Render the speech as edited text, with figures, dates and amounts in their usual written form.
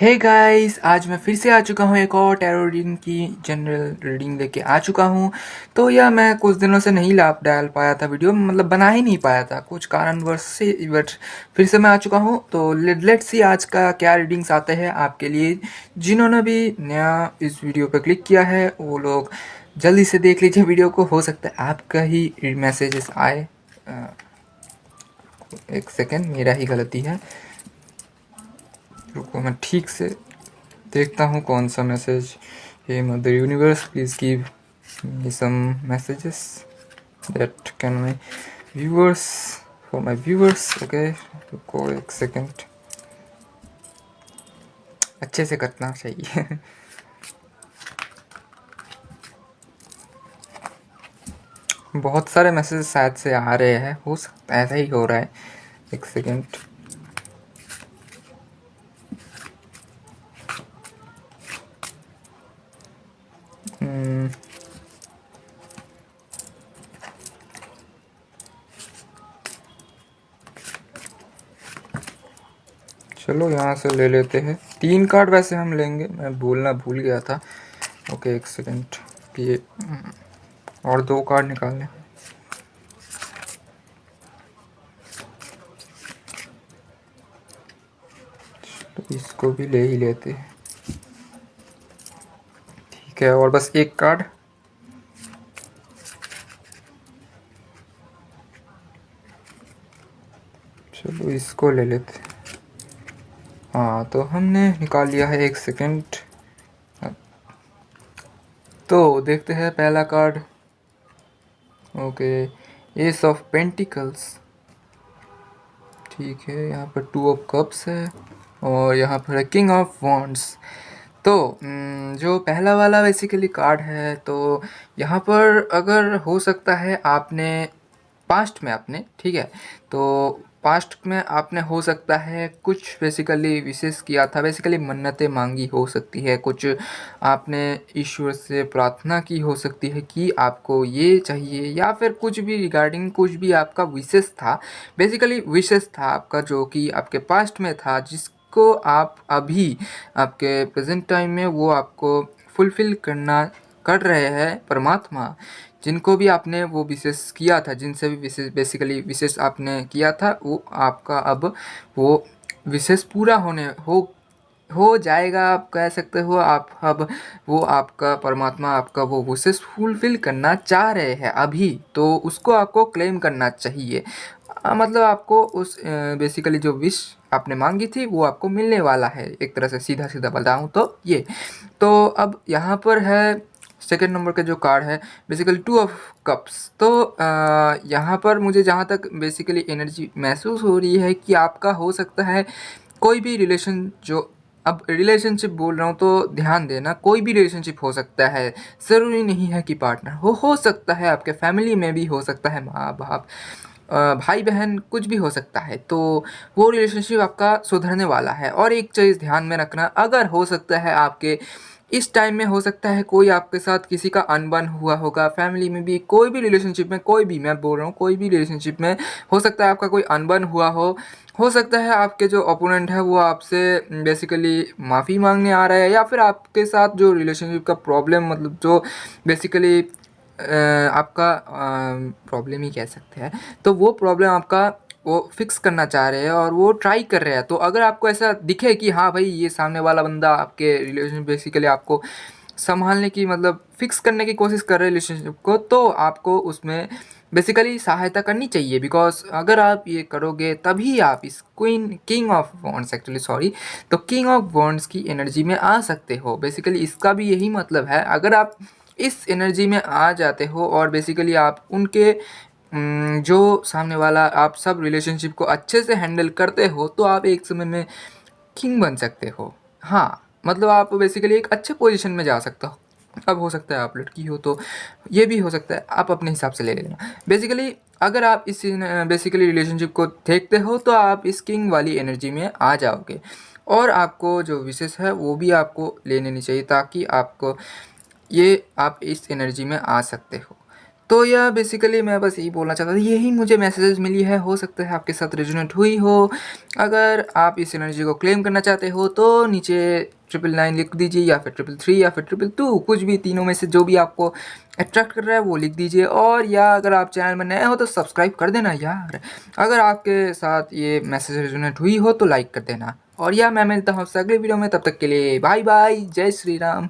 Hey guys, आज मैं फिर से आ चुका हूँ एक और टैरो रीडिंग की जनरल रीडिंग लेके आ चुका हूँ। तो यह मैं कुछ दिनों से नहीं ला डाल पाया था वीडियो, मतलब बना ही नहीं पाया था कुछ कारणवश से, बट फिर से मैं आ चुका हूँ। तो लेट्स सी आज का क्या रीडिंग्स आते हैं आपके लिए। जिन्होंने भी नया इस वीडियो पर क्लिक किया है वो लोग जल्दी से देख लीजिए वीडियो को, हो सकता है आपका ही मैसेजेस आए। एक सेकेंड, मेरा ही गलती है, रुको मैं ठीक से देखता हूँ कौन सा message. Hey mother universe, please give me some messages that can my viewers, for my viewers. Okay, रुको एक सेकेंड, अच्छे से करना चाहिए। बहुत सारे मैसेज शायद से आ रहे हैं, हो सकता है ऐसा ही हो रहा है। एक सेकेंड, चलो यहाँ से ले लेते हैं। 3 कार्ड वैसे हम लेंगे, मैं बोलना भूल गया था। ओके एक सेकेंड, ये और 2 कार्ड निकाल लें। तो इसको भी ले ही लेते हैं, ठीक है। और बस 1 कार्ड, चलो इसको ले लेते हैं। हाँ, तो हमने निकाल लिया है। 1 सेकेंड, तो देखते हैं पहला card. Okay, S of pentacles, ठीक है। यहाँ पर 2 ऑफ कप्स है और यहाँ पर है किंग ऑफ वॉन्ड्स। तो जो पहला वाला बेसिकली कार्ड है, तो यहाँ पर अगर हो सकता है आपने पास्ट में आपने, ठीक है, तो पास्ट में आपने हो सकता है कुछ बेसिकली विशेष किया था, बेसिकली मन्नतें मांगी हो सकती है, कुछ आपने ईश्वर से प्रार्थना की हो सकती है कि आपको ये चाहिए, या फिर कुछ भी रिगार्डिंग कुछ भी आपका विशेष था, बेसिकली विशेष था आपका जो कि आपके पास्ट में था, जिसको आप अभी आपके प्रेजेंट टाइम में वो आपको फुलफिल कर रहे हैं परमात्मा। जिनको भी आपने वो विशेष किया था, जिनसे भी विशेष बेसिकली विशेष आपने किया था, वो आपका अब वो विशेष पूरा हो जाएगा, आप कह सकते हो। आप अब वो आपका परमात्मा आपका वो विशेष फुलफिल करना चाह रहे हैं अभी, तो उसको आपको क्लेम करना चाहिए। मतलब आपको उस बेसिकली जो विश आपने मांगी थी वो आपको मिलने वाला है, एक तरह से सीधा सीधा बताऊँ तो ये। तो अब यहाँ पर है सेकेंड नंबर का जो कार्ड है, बेसिकली 2 ऑफ कप्स। तो यहाँ पर मुझे जहाँ तक बेसिकली एनर्जी महसूस हो रही है कि आपका हो सकता है कोई भी रिलेशन, जो अब रिलेशनशिप बोल रहा हूँ तो ध्यान देना, कोई भी रिलेशनशिप हो सकता है, ज़रूरी नहीं है कि पार्टनर हो सकता है आपके फैमिली में भी हो सकता है, माँ बाप भाई बहन कुछ भी हो सकता है। तो वो रिलेशनशिप आपका सुधरने वाला है। और एक चीज़ ध्यान में रखना, अगर हो सकता है आपके इस टाइम में हो सकता है कोई आपके साथ किसी का अनबन हुआ होगा, फैमिली में भी कोई भी रिलेशनशिप में, कोई भी मैं बोल रहा हूँ कोई भी रिलेशनशिप में हो सकता है आपका कोई अनबन हुआ हो सकता है आपके जो ओपोनेंट है वो आपसे बेसिकली माफ़ी मांगने आ रहा है, या फिर आपके साथ जो रिलेशनशिप का प्रॉब्लम, मतलब जो बेसिकली आपका प्रॉब्लम ही कह सकते हैं, तो वो प्रॉब्लम आपका वो फिक्स करना चाह रहे हैं और वो ट्राई कर रहे हैं। तो अगर आपको ऐसा दिखे कि हाँ भाई ये सामने वाला बंदा आपके रिलेशन बेसिकली आपको संभालने की, मतलब फिक्स करने की कोशिश कर रहे हैं रिलेशनशिप को, तो आपको उसमें बेसिकली सहायता करनी चाहिए। बिकॉज अगर आप ये करोगे तभी आप इस king of wands, actually sorry, तो किंग ऑफ वॉन्ड्स की एनर्जी में आ सकते हो। बेसिकली इसका भी यही मतलब है, अगर आप इस एनर्जी में आ जाते हो और बेसिकली आप उनके जो सामने वाला, आप सब रिलेशनशिप को अच्छे से हैंडल करते हो, तो आप एक समय में किंग बन सकते हो। हाँ, मतलब आप बेसिकली एक अच्छे पोजीशन में जा सकते हो। अब हो सकता है आप लड़की हो तो ये भी हो सकता है, आप अपने हिसाब से ले लेना। बेसिकली अगर आप इस बेसिकली रिलेशनशिप को देखते हो तो आप इस किंग वाली एनर्जी में आ जाओगे, और आपको जो विशेष है वो भी आपको ले लेनी चाहिए, ताकि आपको ये आप इस एनर्जी में आ सकते हो। तो यह बेसिकली मैं बस यही बोलना चाहता था, यही मुझे मैसेजेस मिली है, हो सकता है आपके साथ रेजोनेट हुई हो। अगर आप इस एनर्जी को क्लेम करना चाहते हो तो नीचे 999 लिख दीजिए, या फिर 333 या फिर 222, कुछ भी तीनों में से जो भी आपको अट्रैक्ट कर रहा है वो लिख दीजिए। और या अगर आप चैनल में नए हो तो सब्सक्राइब कर देना यार। अगर आपके साथ ये मैसेज रेजोनेट हुई हो तो लाइक कर देना। और या मैं मिलता हूँ आपसे अगले वीडियो में, तब तक के लिए बाय बाय, जय श्री राम।